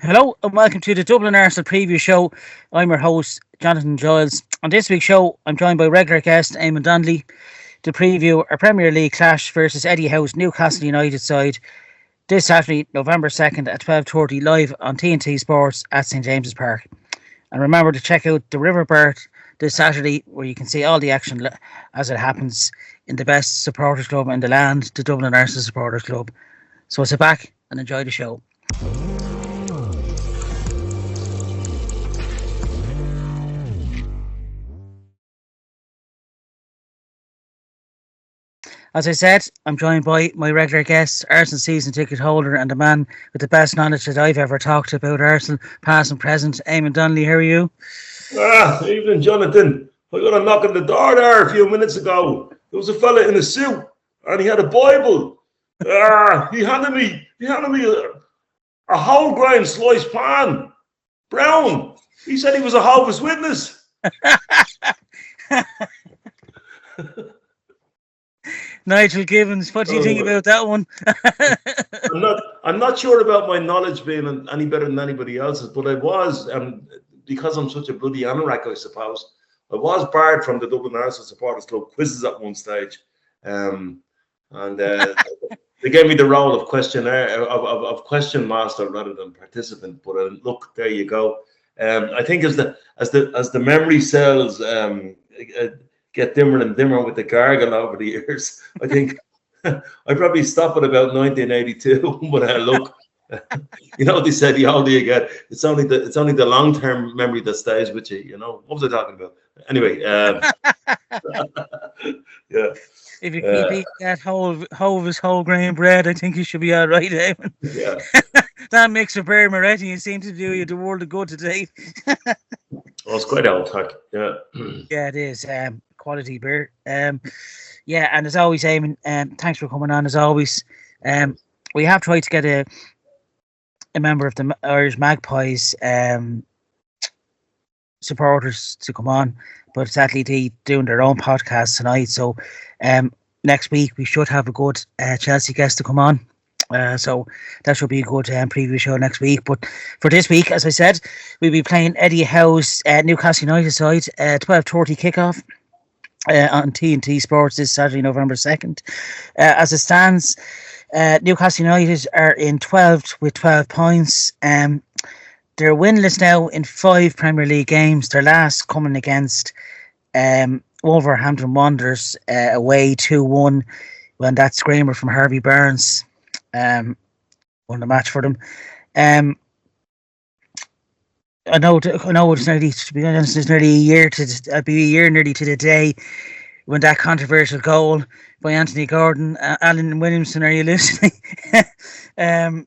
Hello and welcome to the Dublin Arsenal preview show. I'm your host, Jonathan Giles. On this week's show, I'm joined by regular guest Eamonn and Jonathan to preview our Premier League clash versus Eddie Howe's Newcastle United side this Saturday, November 2nd at 12:30 live on TNT Sports at St James's Park. And remember to check out the Riverbird this Saturday where you can see all the action as it happens in the best supporters club in the land, the Dublin Arsenal Supporters Club. So sit back and enjoy the show. As I said, I'm joined by my regular guest, Arsenal season ticket holder and the man with the best knowledge that I've ever talked about Arsenal, past and present, Eamonn Donnelly. How are you? Evening, Jonathan. I got a knock on the door there a few minutes ago. There was a fella in a suit and he had a Bible. He handed me a whole grain sliced pan, brown. He said he was a Jehovah's Witness. Nigel Gibbons, what do you think about that one? I'm not sure about my knowledge being any better than anybody else's, but I was, because I'm such a bloody anorak, I suppose, I was barred from the Dublin Arsenal Supporters Club quizzes at one stage. They gave me the role of questionnaire of question master rather than participant. But look, there you go. I think as the memory cells get dimmer and dimmer with the gargle over the years, I think I probably stop at about 1982. But look, you know what they said, the older you get, it's only the long term memory that stays with you. You know what was I talking about? Anyway, yeah. If you keep eating that whole grain bread, I think you should be all right, Eamonn. Yeah. That mix of beer Moretti, you seem to do you the world of good today. Well, it's quite old talk. Yeah. Yeah, it is. Quality beer. Yeah, and as always, Eamonn, thanks for coming on. As always, we have tried to get a member of the Irish Magpies supporters to come on, but sadly they doing their own podcast tonight. So next week we should have a good Chelsea guest to come on. So that should be a good preview show next week. But for this week, as I said, we'll be playing Eddie Howe's Newcastle United side, 12:30 kickoff on TNT Sports this Saturday, November 2nd. As it stands, Newcastle United are in 12th with 12 points. They're winless now in 5 Premier League games. Their last coming against Wolverhampton Wanderers away 2-1 when that screamer from Harvey Barnes won the match for them. I know it's nearly, to be honest, it's nearly a year nearly to the day when that controversial goal by Anthony Gordon, Alan Williamson, are you listening? And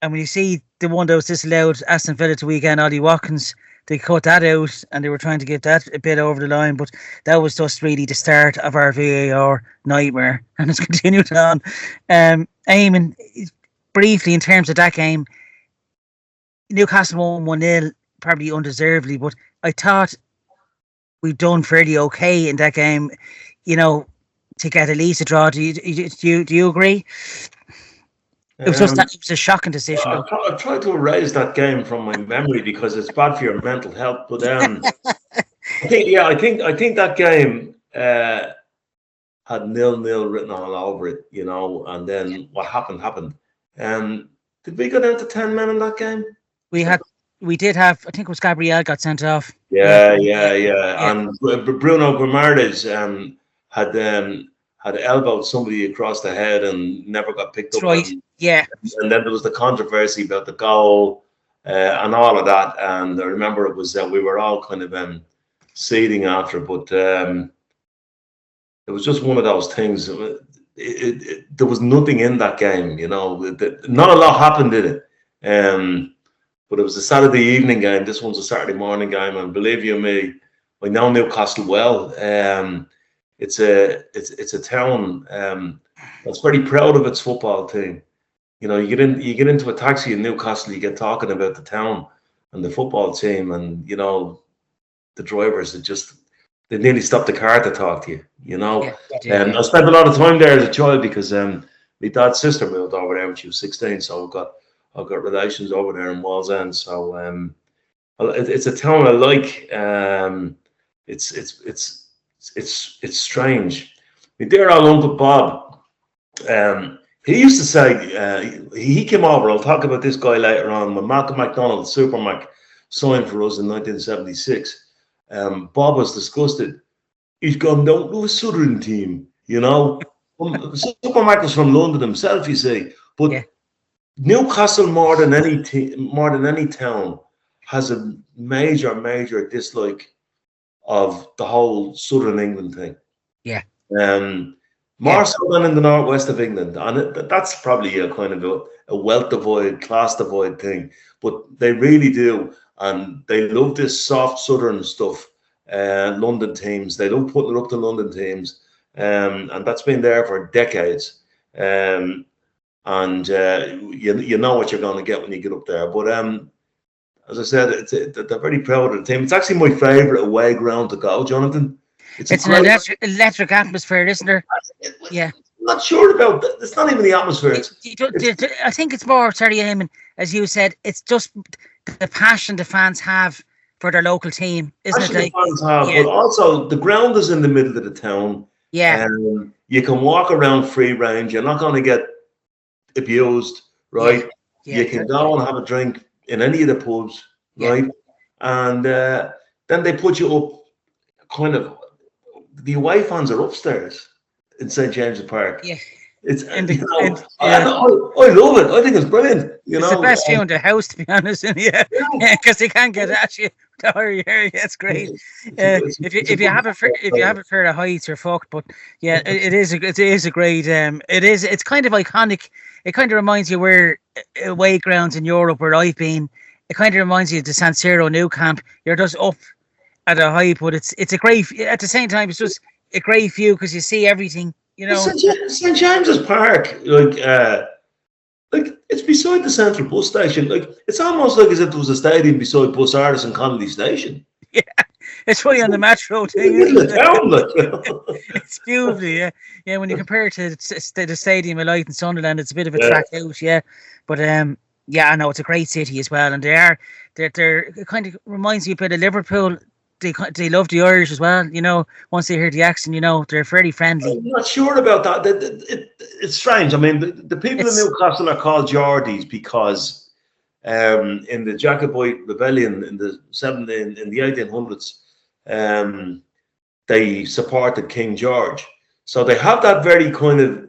when you see the one that was disallowed, Aston Villa to weekend, Ollie Watkins, they cut that out and they were trying to get that a bit over the line, but that was just really the start of our VAR nightmare, and it's continued on. Eamonn, briefly in terms of that game, Newcastle won 1-0, probably undeservedly, but I thought we've done fairly okay in that game, you know, to get at least a draw. Do you agree? It was a shocking decision. I've tried to erase that game from my memory because it's bad for your mental health. But I think that game had 0-0 written all over it, you know. And then what happened. Did we go down to 10 men in that game? We did have. I think it was Gabriel got sent off. Yeah. And Bruno Guimaraes had elbowed somebody across the head and never got picked up. Right. Yeah. And then there was the controversy about the goal and all of that. And I remember it was we were all kind of seething after, but it was just one of those things. There was nothing in that game, you know. Not a lot happened in it. But it was a Saturday evening game. This one's a Saturday morning game, and believe you me, I know Newcastle well. It's a town that's very proud of its football team. You know, you get into a taxi in Newcastle, you get talking about the town and the football team, and you know, the drivers they nearly stopped the car to talk to you. You know, I spent a lot of time there as a child because my dad's sister moved over there when she was 16, so I got I've got relations over there in Wallsend, so it's a town I like. It's strange. My dear old Uncle Bob, he used to say, he came over. I'll talk about this guy later on. When Malcolm MacDonald, Supermac, signed for us in 1976, Bob was disgusted. He's gone down to a southern team, you know. Supermac was from London himself, you see, but Yeah. Newcastle more than any town has a major dislike of the whole southern England thing. Yeah. More so than in the northwest of England, and that's probably a kind of a wealth divide, class divide thing. But they really do, and they love this soft southern stuff. London teams, they love putting it up to London teams, and that's been there for decades. And you know what you're going to get when you get up there. But as I said, they're very proud of the team. It's actually my favourite away ground to go, Jonathan. It's an electric atmosphere, isn't there? Yeah. I'm not sure about that. It's not even the atmosphere. I think it's more, sorry, Eamon, as you said, it's just the passion the fans have for their local team, isn't it? The fans have, but also the ground is in the middle of the town. Yeah. You can walk around free range. You're not going to get abused, right? You can go and have a drink in any of the pubs, right? And then they put you up, kind of, the away fans are upstairs in St. James's Park. Yeah. It's I love it. I think it's brilliant. It's the best view in the house, to be honest. Because they can't get at you. It's great. If you have a fear of heights, you're fucked. But yeah, it is a great. It's kind of iconic. It kind of reminds you where away grounds in Europe where I've been. It kind of reminds you of the San Siro Nou Camp. You're just up at a height, but it's a great. At the same time, it's just a great view because you see everything. You know, St. James's Park, like it's beside the central bus station. Like it's almost like as if there was a stadium beside Bus Artis and Connolly Station. Yeah, it's really on the metro thing. It's beautiful, yeah. When you compare it to the Stadium of Light in Sunderland, it's a bit of a track out, But I know it's a great city as well, and they're it kind of reminds you a bit of Liverpool. They love the Irish as well, once they hear the accent, they're very friendly. I'm not sure about that. It's strange. I mean, the people in Newcastle are called Geordies because in the Jacobite rebellion in the 1800s, they supported King George. So they have that very kind of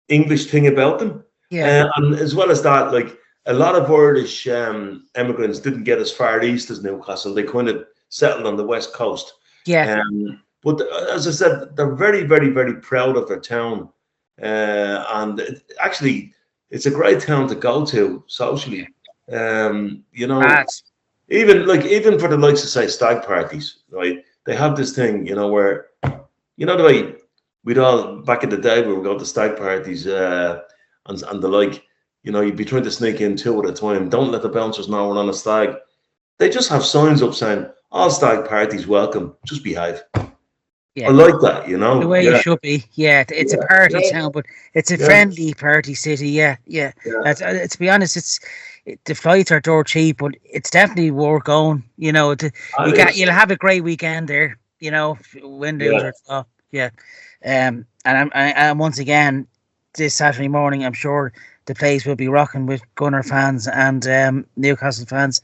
English thing about them. And as well as that, like a lot of Irish immigrants didn't get as far east as Newcastle. They kind of settled on the west coast. But as I said, they're very, very, very proud of their town, and it's a great town to go to socially. Even for the likes of say stag parties, right? They have this thing, where the way we'd all back in the day we would go to stag parties and the like. You'd be trying to sneak in 2 at a time. Don't let the bouncers know we're on a stag. They just have signs up saying, all stag parties welcome, just behave. I like that, The way you should be. It's a party town, but it's a friendly party city, To be honest, the flights are dirt cheap, but it's definitely worth going. You'll have a great weekend there, windows are and once again, this Saturday morning, I'm sure the place will be rocking with Gunner fans and Newcastle fans.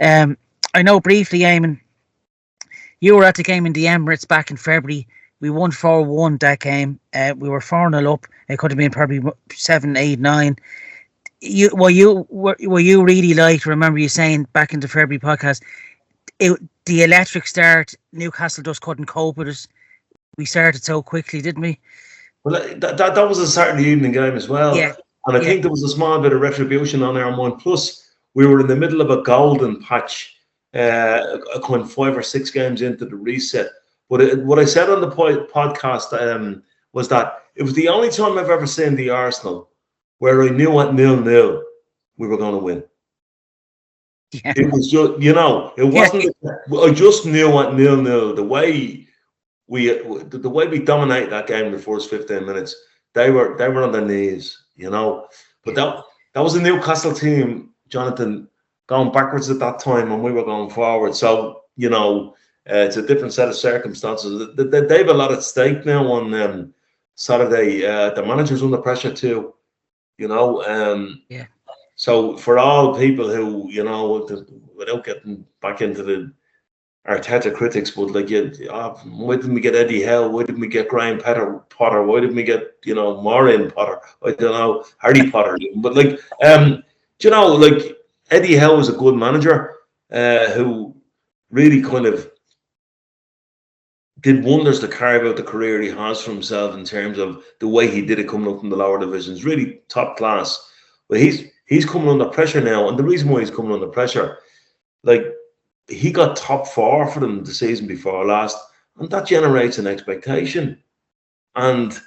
I know briefly, Eamon, you were at the game in the Emirates back in February. We won 4-1 that game. We were 4-0 up. It could have been probably 7, 8, 9. Were you really like? Remember you saying back in the February podcast, the electric start. Newcastle just couldn't cope with it. We started so quickly, didn't we? Well, that was a Saturday evening game as well. And I think there was a small bit of retribution on our mind. Plus, we were in the middle of a golden patch. A kind of 5 or 6 games into the reset. But what I said on the podcast was that it was the only time I've ever seen the Arsenal where I knew at 0-0 we were going to win. It was just, it wasn't. I just knew at 0-0 the way we dominated that game in the first 15 minutes. They were on their knees, But that that was a Newcastle team, Jonathan, going backwards at that time, and we were going forward. So it's a different set of circumstances. They have a lot at stake now on Saturday. The manager's under pressure too. Yeah. So for all people who, without getting back into the Arteta critics, but why didn't we get Eddie Howe? Why didn't we get Graham Potter? Why didn't we get, Maureen Potter? I don't know, Harry Potter. But Eddie Howe was a good manager who really kind of did wonders to carve out the career he has for himself in terms of the way he did it coming up from the lower divisions. Really top class. But he's coming under pressure now, and the reason why he's coming under pressure, he got top 4 for them the season before last, and that generates an expectation. And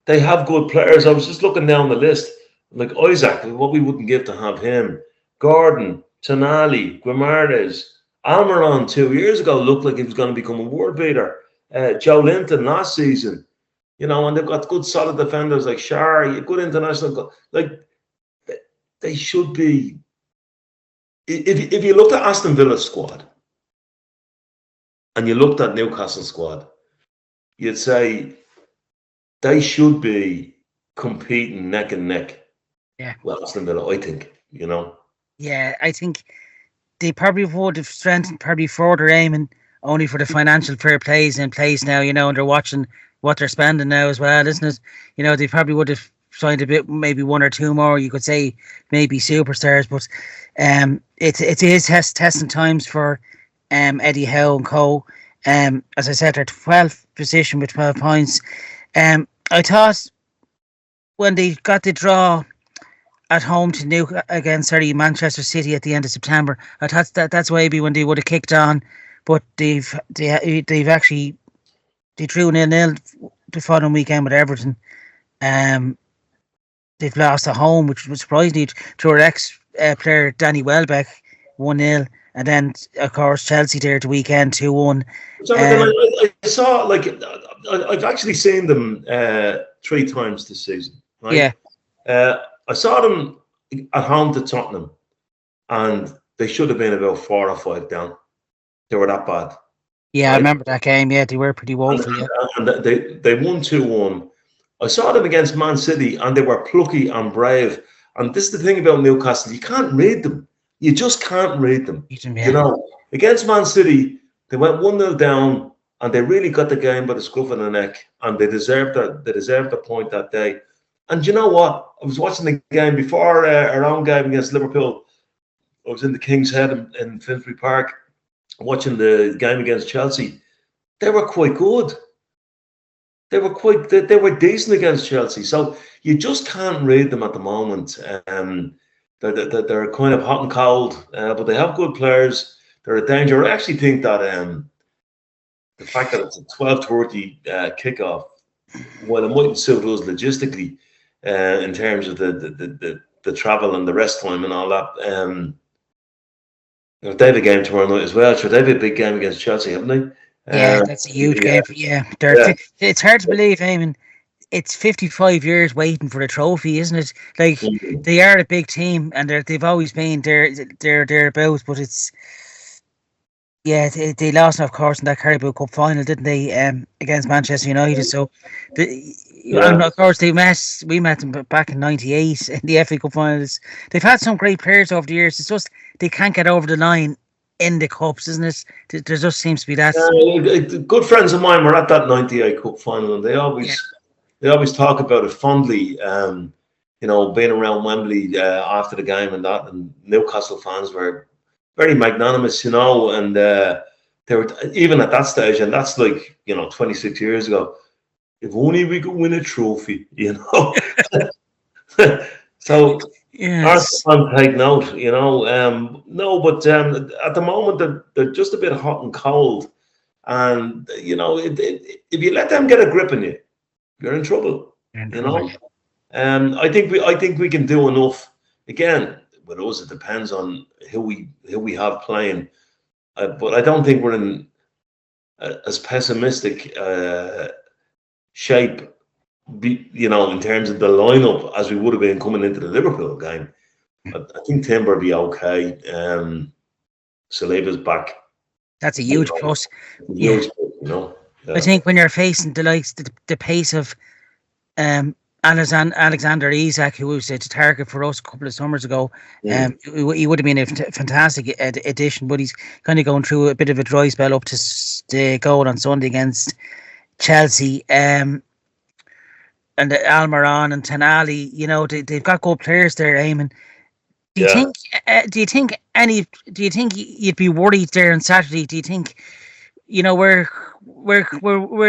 they have good players. I was just looking down the list, like Isaac, what we wouldn't give to have him. Gordon, Tonali, Guimaraes, Almiron 2 years ago looked like he was going to become a world beater. Joe Linton last season, and they've got good solid defenders like Shar, good international. They should be. If you looked at Aston Villa's squad and you looked at Newcastle's squad, you'd say they should be competing neck and neck. Yeah. Well, Aston Villa, I think, Yeah, I think they probably would have strengthened further aiming only for the financial fair plays in place now, and they're watching what they're spending now as well, isn't it? They probably would have signed a bit, maybe 1 or 2 more, you could say, maybe superstars, but it is testing times for Eddie Howe and co. As I said, they're 12th position with 12 points. I thought when they got the draw at home to against Manchester City at the end of September, I thought that's maybe when they would have kicked on, but they've actually they drew 0-0 the following weekend with Everton. They've lost at home, which was surprising, to our ex-player Danny Welbeck, 1-0. And then, of course, Chelsea there the weekend, 2-1. Jonathan, I saw, I've actually seen them 3 times this season. Right? Yeah. I saw them at home to Tottenham, and they should have been about 4 or 5 down. They were that bad. Yeah, right? I remember that game. Yeah, they were pretty woeful. And they won 2-1. I saw them against Man City, and they were plucky and brave. And this is the thing about Newcastle: you can't read them. You just can't read them. Against Man City, they went 1-0 down, and they really got the game by the scruff of the neck, and they deserved the point that day. And you know what? I was watching the game before our own game against Liverpool. I was in the King's Head in Finsbury Park, watching the game against Chelsea. They were quite good. They were decent against Chelsea. So you just can't read them at the moment. They're kind of hot and cold, but they have good players. They're a danger. I actually think that the fact that it's a 12:30 kickoff, while it mightn't suit us logistically in terms of the travel and the rest time and all that, they have a game tomorrow night as well. So they have a big game against Chelsea, haven't they? Yeah, that's a huge game. It's hard to believe, Eamon. It's 55 years waiting for the trophy, isn't it? They are a big team, and they've always been thereabouts. But it's they lost, of course, in that Carabao Cup final, didn't they? Against Manchester United. So, and of course, we met them back in '98 in the FA Cup finals. They've had some great players over the years. It's just they can't get over the line in the cups, isn't it? There just seems to be that. Good friends of mine were at that '98 Cup final, and they always talk about it fondly. Being around Wembley after the game and that, and Newcastle fans were very magnanimous, and they were even at that stage, and that's 26 years ago. If only we could win a trophy, So. Yes. Take note, No, but at the moment they're just a bit hot and cold, and if you let them get a grip on you, you're in trouble. I think we can do enough. Again, with us, it depends on who we have playing, but I don't think we're in as pessimistic shape. In terms of the lineup, as we would have been coming into the Liverpool game. I think Timber will be okay. Saliba's back. That's a huge plus. Huge, you know. I think when you're facing the likes, the pace of Alexander Isak, who was a target for us a couple of summers ago, he would have been a fantastic addition, but he's kind of going through a bit of a dry spell up to the goal on Sunday against Chelsea. And Almiron and Tonali, you know, they've got good players there, Eamon. Do you think you'd be worried there on Saturday? Do you think, you know, where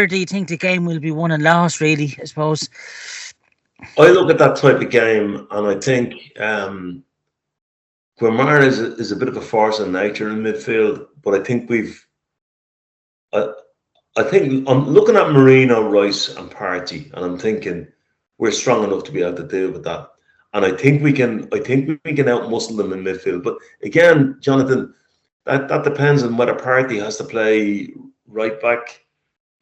do you think the game will be won and lost, really, I suppose? I look at that type of game and I think Guimara is a bit of a force in nature in midfield, but I think I think I'm looking at Marino, Rice and Partey, and I'm thinking we're strong enough to be able to deal with that. And I think we can outmuscle them in midfield. But again, Jonathan, that depends on whether Partey has to play right back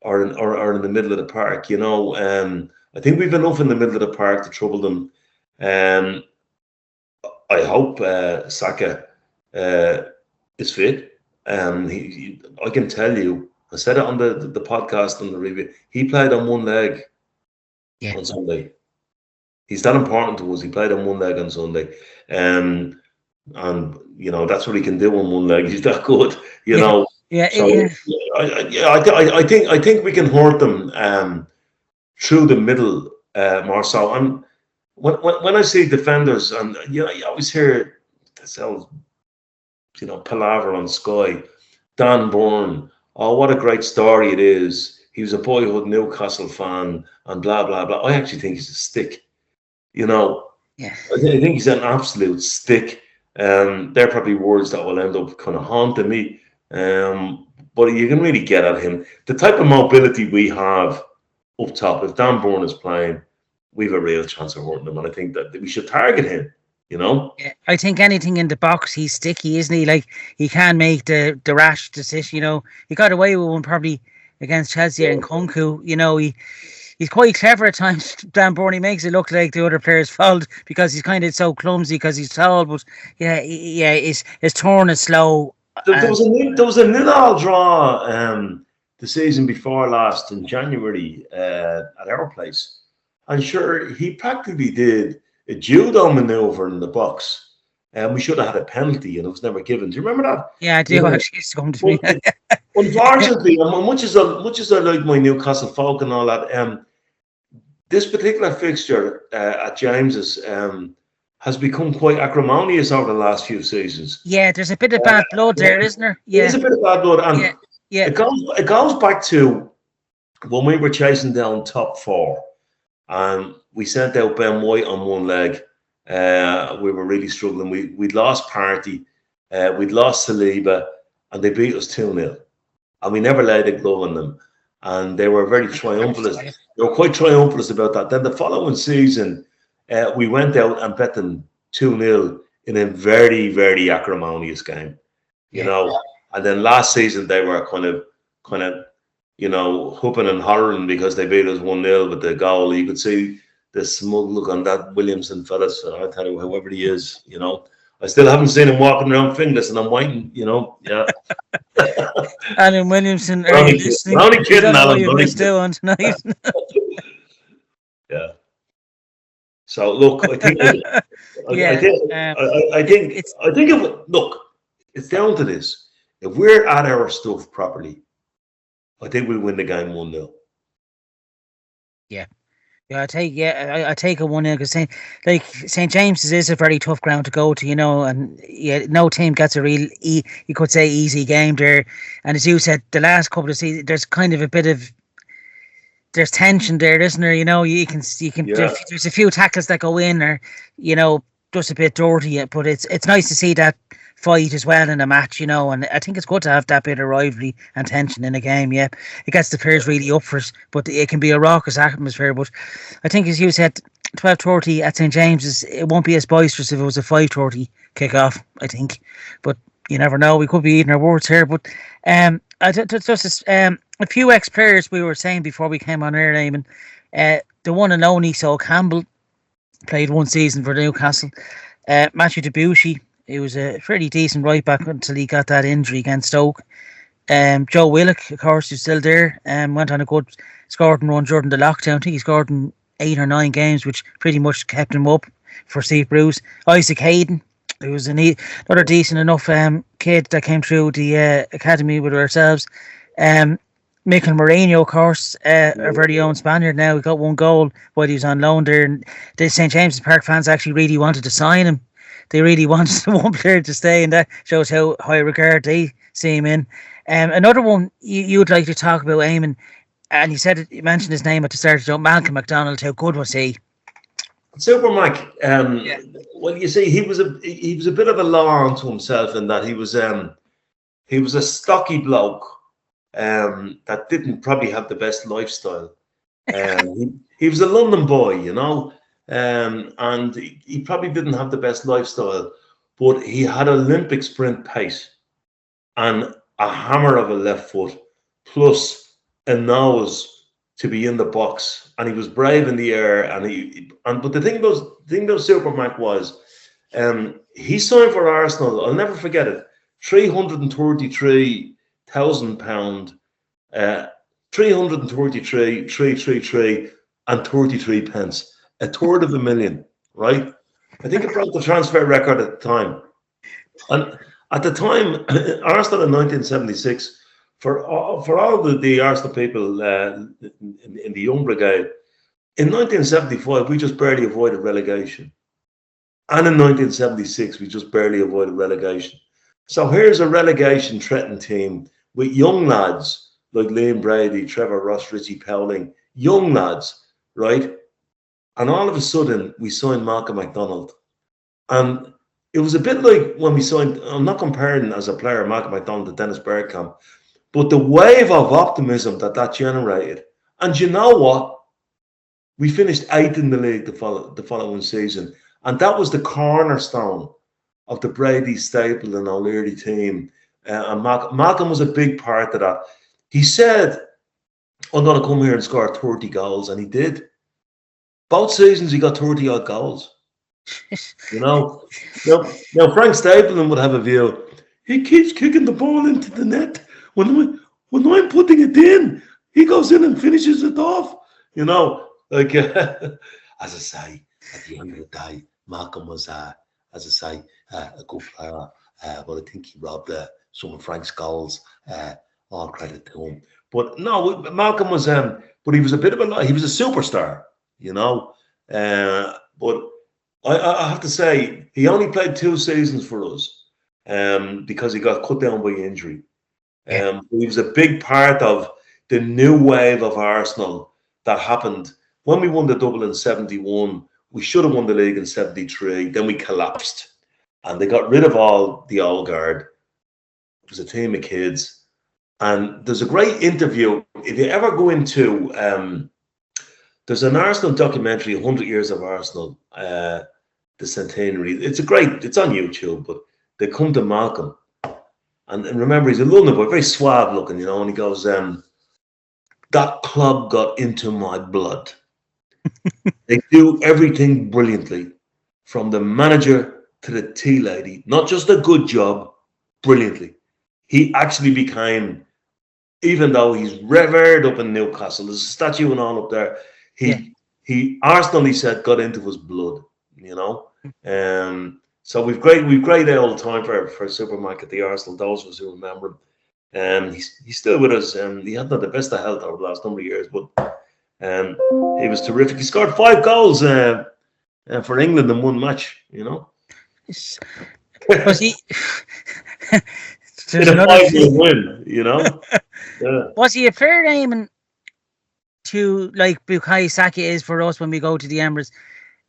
or in the middle of the park. You know, I think we've enough in the middle of the park to trouble them. I hope Saka is fit. I can tell you, I said it on the podcast on the review. He played on one leg on Sunday. He's that important to us. He played on one leg on Sunday, and you know that's what he can do on one leg. He's that good, you know. I think we can hurt them through the middle more so. And when I see defenders, and you always hear this, you know, palaver on Sky, Dan Burn. Oh, what a great story it is. He was a boyhood Newcastle fan, and blah blah blah. I actually think he's a stick. You know, I think he's an absolute stick. They're probably words that will end up kind of haunting me. But you can really get at him. The type of mobility we have up top, if Dan Burn is playing, we have a real chance of hurting him. And I think that we should target him, you know? Yeah, I think anything in the box, he's sticky, isn't he? Like, he can make the rash decision, you know. He got away with one probably against Chelsea and Kunku, you know. He's quite clever at times, Dan Burn. He makes it look like the other player's fault because he's kind of so clumsy because he's tall. But his turn is slow. There was a 0-0 draw the season before last in January at our place, and sure he practically did a judo maneuver in the box, and we should have had a penalty, and it was never given. Do you remember that? Yeah, I do. Actually, it's come to me. Unfortunately, much as I like my Newcastle folk and all that, this particular fixture at James's has become quite acrimonious over the last few seasons. Yeah, there's a bit of bad blood there, isn't there? Yeah, there's a bit of bad blood, and it goes back to when we were chasing down top four, and we sent out Ben White on one leg. We were really struggling. We'd lost Partey, we'd lost Saliba, and they beat us 2-0. And we never laid a glove on them. And they were very triumphant. They were quite triumphant about that. Then the following season, we went out and bet them 2-0 in a very, very acrimonious game. You know, and then last season they were kind of, you know, hooping and hollering because they beat us 1-0 with the goal. You could see the smug look on that Williamson fellas. I tell you, whoever he is, you know. I still haven't seen him walking around fingerless, and I'm waiting, you know. Yeah. Alan Williamson, are you listening? Only kidding, Alan. You're still on tonight. Yeah. So look, I think it's down to this. If we're at our stuff properly, I think we'll win the game 1-0. Yeah. Yeah, I take a 1-0 because St. James's is a very tough ground to go to, you know, and no team gets a real you could say easy game there. And as you said, the last couple of seasons, there's kind of a bit of tension there, isn't there? You know, you can there's a few tackles that go in, or you know, just a bit dirty, but it's nice to see that fight as well in a match, you know, and I think it's good to have that bit of rivalry and tension in a game. Yeah, it gets the players really up for it, but it can be a raucous atmosphere. But I think, as you said, 12:30 at St. James's, it won't be as boisterous if it was a 5:30 kick-off, I think, but you never know. We could be eating our words here, but just a few ex-players we were saying before we came on air, Eamon, the one and only Sol Campbell played one season for Newcastle. Matthew Debussy, he was a pretty decent right back until he got that injury against Stoke. Joe Willock, of course, who's still there, went on a good scoring run during the lockdown. I think he scored in 8 or 9 games, which pretty much kept him up for Steve Bruce. Isaac Hayden, who was another decent enough kid that came through the academy with ourselves. Mikel Moreno, of course, our very own Spaniard now. He got 1 goal while he was on loan there. And the St. James's Park fans actually really wanted to sign him. They really wanted the one player to stay, and that shows how high regard they see him in. Another one you'd like to talk about, Eamon, and you mentioned his name at the start, Malcolm MacDonald. How good was he? Super Mac. Well, you see, he was a bit of a law unto himself in that he was a stocky bloke that didn't probably have the best lifestyle. He was a London boy, you know, and he probably didn't have the best lifestyle, but he had Olympic sprint pace and a hammer of a left foot, plus a nose to be in the box, and he was brave in the air. But the thing about Super Mac was, he signed for Arsenal. I'll never forget it. £333,000, 333 and 33 pence, a third of a million, right? I think it broke the transfer record at the time. And at the time, Arsenal in 1976, for all the Arsenal people in the young brigade, in 1975 we just barely avoided relegation, and in 1976 we just barely avoided relegation. So here's a relegation threatened team with young lads like Liam Brady, Trevor Ross, Richie Powling, young lads, right? And all of a sudden we signed Malcolm MacDonald, and it was a bit like when we signed, I'm not comparing as a player Malcolm MacDonald to Dennis Bergkamp, but the wave of optimism that generated. And you know what? We finished 8th in the league the following season. And that was the cornerstone of the Brady, Staple and O'Leary team. And Malcolm was a big part of that. He said, I'm going to come here and score 30 goals. And he did. Both seasons he got 30 odd goals. You know, now Frank Stapleton would have a view. He keeps kicking the ball into the net. When I'm putting it in, he goes in and finishes it off. You know, like as I say, at the end of the day, Malcolm was, as I say, a good player. But I think he robbed some of Frank's goals. All credit to him. But no, Malcolm was, but he was a bit of he was a superstar. You know, but I have to say he only played 2 seasons for us because he got cut down by injury. He was a big part of the new wave of Arsenal that happened when we won the double in 71. We should have won the league in 73. Then we collapsed, and they got rid of all the old guard. It was a team of kids, and there's a great interview. If you ever go into, there's an Arsenal documentary, 100 Years of Arsenal, the centenary. It's on YouTube, but they come to Malcolm. And remember, he's a London boy, very suave looking, you know, and he goes, that club got into my blood. They do everything brilliantly, from the manager to the tea lady. Not just a good job, brilliantly. He actually became, even though he's revered up in Newcastle, there's a statue and all up there, Arsenal, he said, got into his blood, you know. So we've great old time for Supermarket the Arsenal. Those of us who remember him, he's still with us. He had not the best of health over the last number of years, but he was terrific. He scored 5 goals for England in 1 match. You know, was he? There's another win. You know, yeah. Was he a fair Eamon to like Bukayo Saka is for us when we go to the Emirates?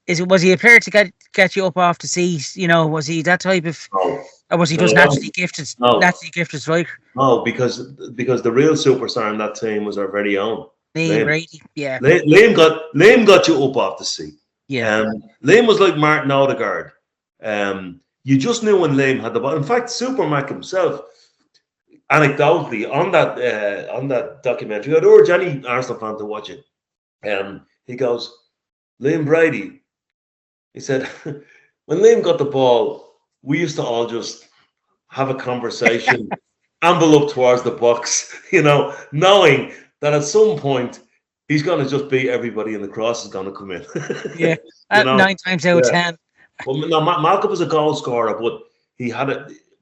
Was he a player to get you up off the seat? You know, was he that type of, or was he just naturally gifted? No. Naturally gifted striker? No, because the real superstar in that team was our very own Liam Brady. Yeah, Liam got you up off the seat. Yeah, Liam was like Martin Odegaard. You just knew when Liam had the ball. In fact, Supermac himself, anecdotally, on that documentary, I'd urge any Arsenal fan to watch it. He goes, Liam Brady. He said, when Liam got the ball, we used to all just have a conversation, amble up towards the box, knowing that at some point he's going to just beat everybody and the cross is going to come in. Yeah, you know, 9 times out of 10. Well, no, Malcolm was a goal scorer, but he had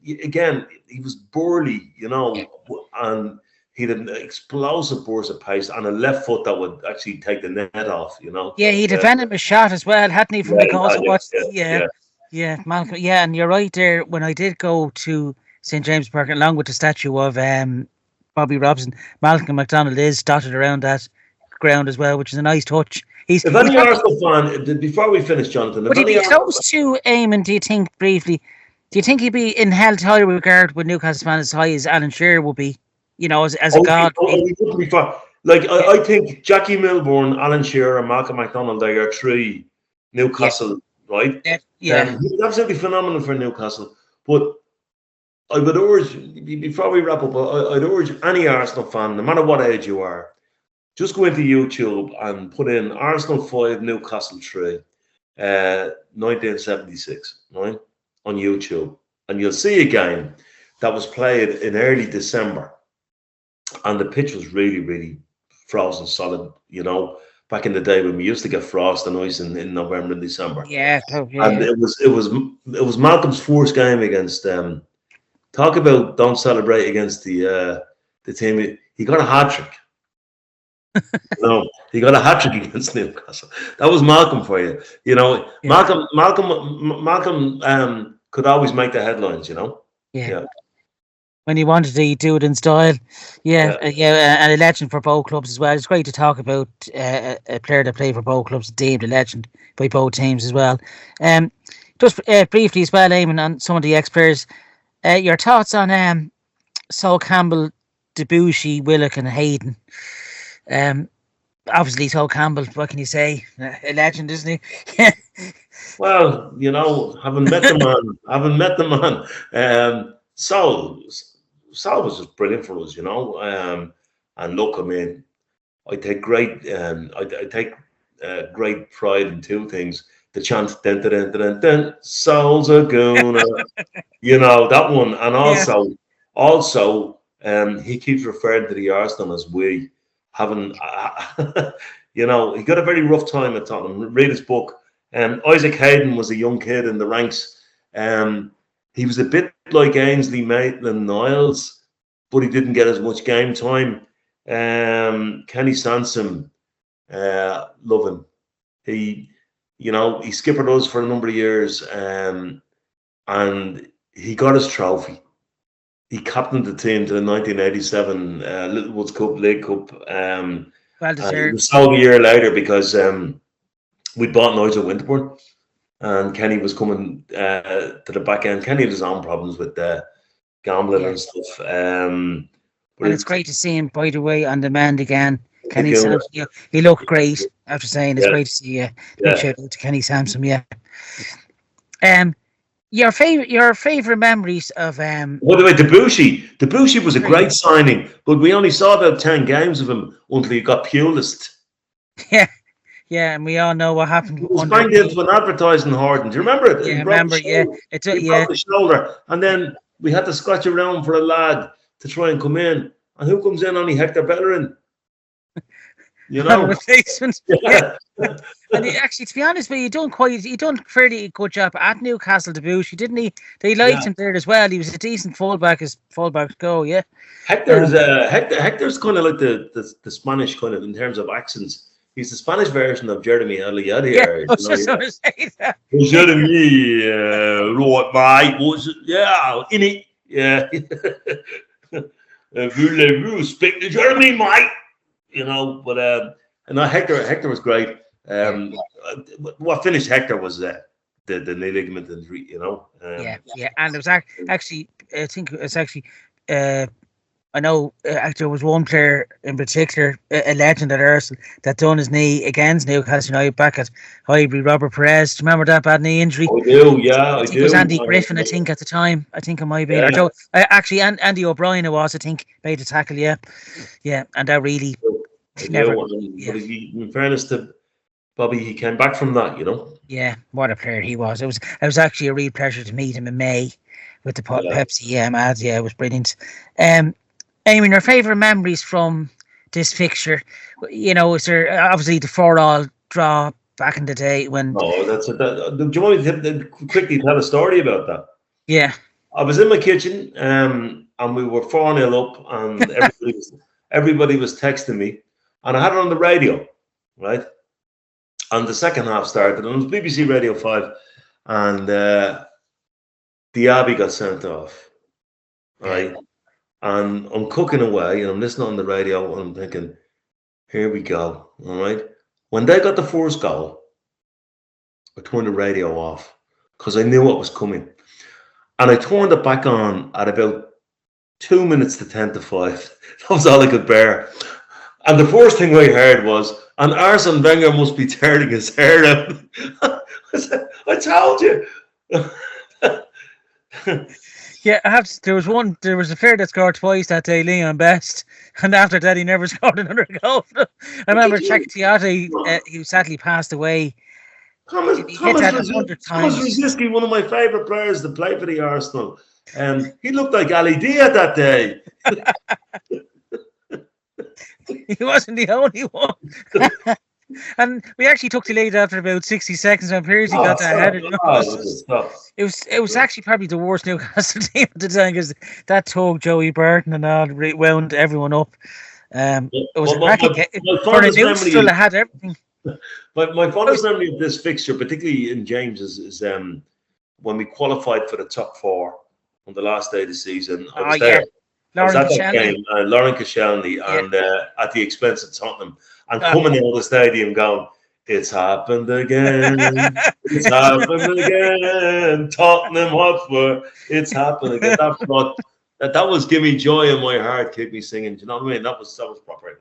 again, he was burly, and he had an explosive burst of pace and a left foot that would actually take the net off, Yeah, he defended his shot as well, hadn't he, from the goals? Yeah, Malcolm. Yeah, and you're right there. When I did go to St. James Park, along with the statue of Bobby Robson, Malcolm MacDonald is dotted around that ground as well, which is a nice touch. If any Arsenal fan, before we finish, Jonathan, would he be close to Eamon, do you think, briefly? Do you think he'd be in held high regard with Newcastle fans as high as Alan Shearer will be? As a god. I think Jackie Milburn, Alan Shearer, and Malcolm MacDonald, they are 3 Newcastle, right? Yeah. He's absolutely phenomenal for Newcastle. But I would urge, before we wrap up, I'd urge any Arsenal fan, no matter what age you are, just go into YouTube and put in Arsenal 5, Newcastle 3, 1976, right, on YouTube. And you'll see a game that was played in early December. And the pitch was really, really frozen solid, back in the day when we used to get frost and ice in November and December. Yeah. And it was Malcolm's first game against talk about don't celebrate against the team. He got a hat-trick. He got a hat-trick against Newcastle. That was Malcolm for you. Malcolm could always make the headlines, Yeah. When he wanted to, he'd do it in style. Yeah, and a legend for both clubs as well. It's great to talk about a player that played for both clubs, deemed a legend by both teams as well. Just briefly as well, Eamon, on some of the ex-players, your thoughts on Sol Campbell, Debussy, Willock and Hayden. Obviously, Sol Campbell, what can you say? A legend, isn't he? Well, having met the man, Sol was just brilliant for us, and look, I mean, I take great great pride in 2 things: the chant "den den den den," Sol's a gooner, that one, and also, he keeps referring to the Arsenal as we, having, he got a very rough time at Tottenham. Read his book. Isaac Hayden was a young kid in the ranks. He was a bit like Ainsley Maitland-Niles, but he didn't get as much game time. Kenny Sansom, love him. He skippered us for a number of years, and he got his trophy. He captained the team to the 1987 Littlewoods Cup, League Cup. Well deserved. It was sold a year later because we bought Nigel Winterburn. And Kenny was coming to the back end. Kenny had his own problems with gambling and stuff. And it's great to see him, by the way, on demand again. Kenny Sampson, he looked great. After saying it's great to see you. Big shout out to Kenny Sampson. Yeah. Your favorite memories of What about Debussy? Debussy was a great signing, but we only saw about 10 games of him until he got Pulis. Yeah. Yeah, and we all know what happened. He was banged into an advertising hoarding. Do you remember it? Yeah, remember. Yeah, it's broke the shoulder, and then we had to scratch around for a lad to try and come in. And who comes in? Only Hector Bellerin. Replacement. Yeah. And actually, to be honest with you, he done fairly good job at Newcastle Debussy, didn't he? They liked him there as well. He was a decent fullback as fullbacks go. Yeah. Hector's kind of like the Spanish kind of in terms of accents. He's the Spanish version of Jeremy Elliott here. Yeah, I was just going to say that. Jeremy, right, mate. What's it? Yeah, in it. Yeah. Voulez-vous speak to Jeremy, mate? But Hector was great. What finished Hector was the knee ligament injury, Yeah, and it was actually, I think it was actually, I know there was one player in particular, a legend at Arsenal, that done his knee against Newcastle United back at Highbury, Robert Perez. Do you remember that bad knee injury? I do, yeah, I do. It was Andy Griffin, I think, at the time. I think it might be. Yeah. Actually, Andy O'Brien it was, I think, made the tackle, yeah. Yeah, and that really... But in fairness to Bobby, he came back from that, Yeah, what a player he was. It was actually a real pleasure to meet him in May with the Yeah. Pepsi ads. Yeah, it was brilliant. Eamon, your favourite memories from this fixture? Is there obviously the 4-4 draw back in the day when? No, that's it. Do you want me to quickly tell a story about that? Yeah. I was in my kitchen, and we were 4-0 up, and everybody was texting me, and I had it on the radio, right? And the second half started, and it was BBC Radio 5, and Diaby got sent off, right? Yeah. And I'm cooking away, and I'm listening on the radio, and I'm thinking, here we go, all right? When they got the first goal, I turned the radio off because I knew what was coming. And I turned it back on at about 2 minutes to 10 to 5. That was all I could bear. And the first thing I heard was, and Arsene Wenger must be tearing his hair out. I said, I told you. Yeah, there was a player that scored twice that day, Leon Best, and after that he never scored another goal. I remember Chekatiati, who sadly passed away. Thomas Rosiski, one of my favourite players to play for the Arsenal. He looked like Ali Dia that day. He wasn't the only one. And we actually took the lead after about 60 seconds when Pearson got that header. It was actually probably the worst Newcastle team at the time because that took Joey Burton and all wound everyone up. It was a cracking game. For a neutral, it had everything. My fondest memory of this fixture, particularly in James, is when we qualified for the top 4 on the last day of the season. I was there. I was at that game, Lauren Koscielny, and at the expense of Tottenham, and coming out of the stadium going, "It's happened again! It's happened again! Tottenham Hotspur! It's happened again!" That was give me joy in my heart, keep me singing. Do you know what I mean? That was proper.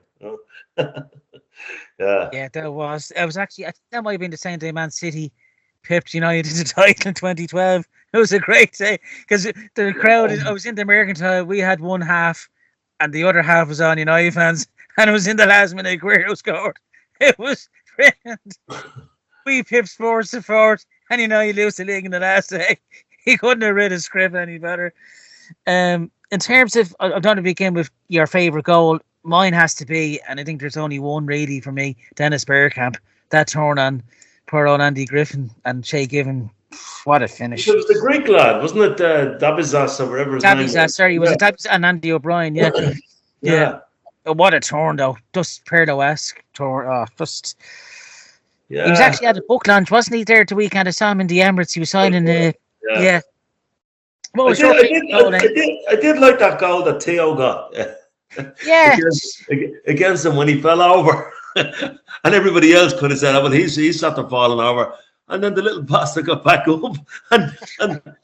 Yeah, that was. It was actually. I think that might have been the same day Man City pipped United to the title in 2012. It was a great day because the crowd. I was in the Mercantile. We had one half, and the other half was on United fans, and it was in the last minute Aguero scored. It was brilliant. We pipped Spurs to 4th, and you lose the league in the last day. He couldn't have read his script any better. In terms of, I'm going to begin with your favourite goal. Mine has to be, and I think there's only one really for me, Dennis Bergkamp. That turn on poor old Andy Griffin and Shay Given. What a finish. It was the Greek lad, wasn't it? Dabizas or whatever his name was. Sorry, was it Dabizas and Andy O'Brien? Yeah. Yeah. What a turn, though. Just Pirlo-esque turn. Oh, just... Yeah. He was actually at a book launch, wasn't he, there the weekend? I saw him in the Emirates. He was signing the... Yeah. What was your goal? I did like that goal that Theo got. Yeah. Against him when he fell over. And everybody else could have said, well, he's after falling over. And then the little bastard got back up and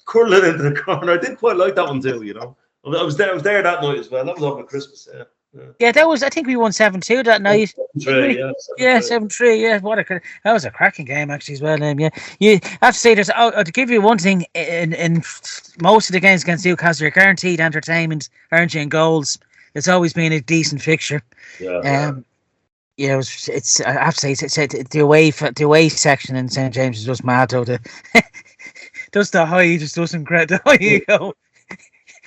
curled it into the corner. I did quite like that one too, I was there that night as well. That was over Christmas, yeah, that was. I think we won 7-2 that night. 7-3, 7-3. Yeah, that was a cracking game actually as well. Yeah, you have to say there's. To give you one thing, in most of the games against Newcastle, you're guaranteed entertainment, aren't you? And goals. It's always been a decent fixture. Yeah. It's. I have to say, it's the away section in St James is just mad though. Just the high just doesn't credit. There you go.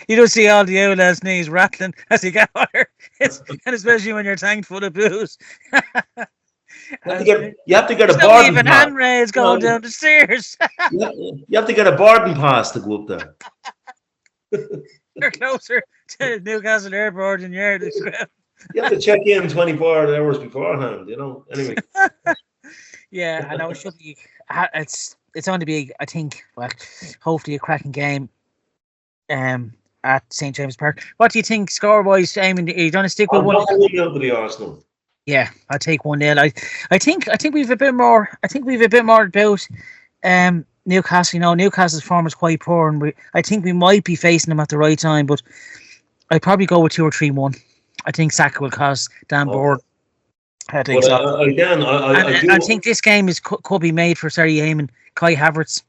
You don't see all the outlaws' knees rattling as you get higher. And especially when you're tanked full of booze. You have to get a boarding even pass. Handrails going down the stairs. You have to get a boarding pass to go up there. You're closer to Newcastle Airport than you're to Scrap. You have to check in 24 hours beforehand, Anyway. Yeah, I know it should be. It's going to be, I think, hopefully a cracking game. At St James Park. What do you think score-wise, Eamon? Are you going to stick with 1-0 to the Arsenal? Yeah, I'll take 1-0. I think we've a bit more. I think we've a bit more about Newcastle. Newcastle's form is quite poor, and I think we might be facing them at the right time. But I'd probably go with 2 or 3-1. I think Saka will cause Dan Board. I think so. I think this game could be made for Eamon Kai Havertz.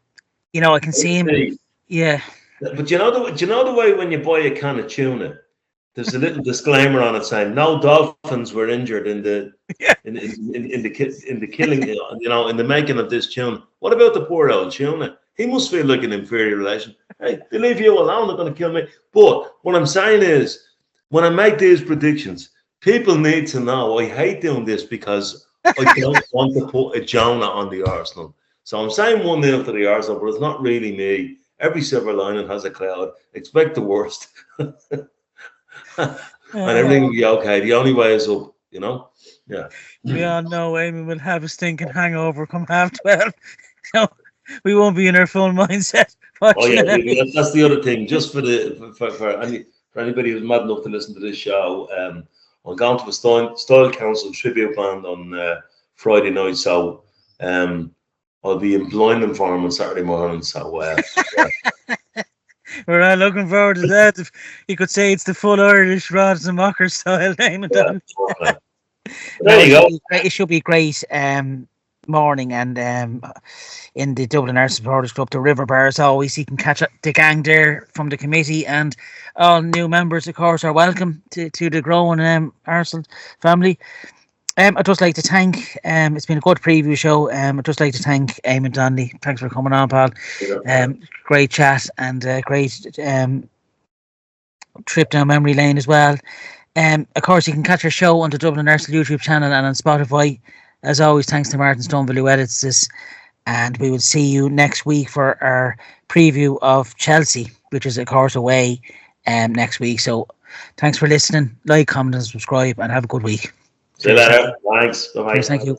I can see him. Yeah. But you know the way when you buy a can of tuna there's a little disclaimer on it saying no dolphins were injured in the Yeah. in the killing, in the making of this tune. What about the poor old tuna? He must feel like an inferior relation. Hey, they leave you alone, they're going to kill me. But what I'm saying is, when I make these predictions, people need to know I hate doing this because I don't want to put a Jonah on the Arsenal. So I'm saying 1-0 to the Arsenal, but it's not really me. Every silver lining has a cloud. Expect the worst. And everything will be okay. The only way is up, Yeah. We all know Eamon will have a stinking hangover come 12:30. So we won't be in our full mindset. Oh yeah, Fortunately. that's the other thing. Just for anybody who's mad enough to listen to this show, I'm going to a Style Council tribute band on Friday night, so I'll be in Blinding for him on Saturday morning. So We're all looking forward to that. You could say it's the full Irish Rods and Mocker style, Eamon. yeah. There you go. It should be great. Morning, and in the Dublin Arsenal Supporters Club, the River Bar, as always. You can catch the gang there from the committee, and all new members, of course, are welcome to the growing Arsenal family. I'd just like to thank, it's been a good preview show. I'd just like to thank Eamon Donnelly. Thanks for coming on, pal. Great chat and great trip down memory lane as well. Of course, you can catch our show on the Dublin Arsenal YouTube channel and on Spotify. As always, thanks to Martin Stoneville who edits this. And we will see you next week for our preview of Chelsea, which is, of course, away next week. So thanks for listening. Like, comment, and subscribe, and have a good week. See you later. Thanks. Bye-bye. Thank you.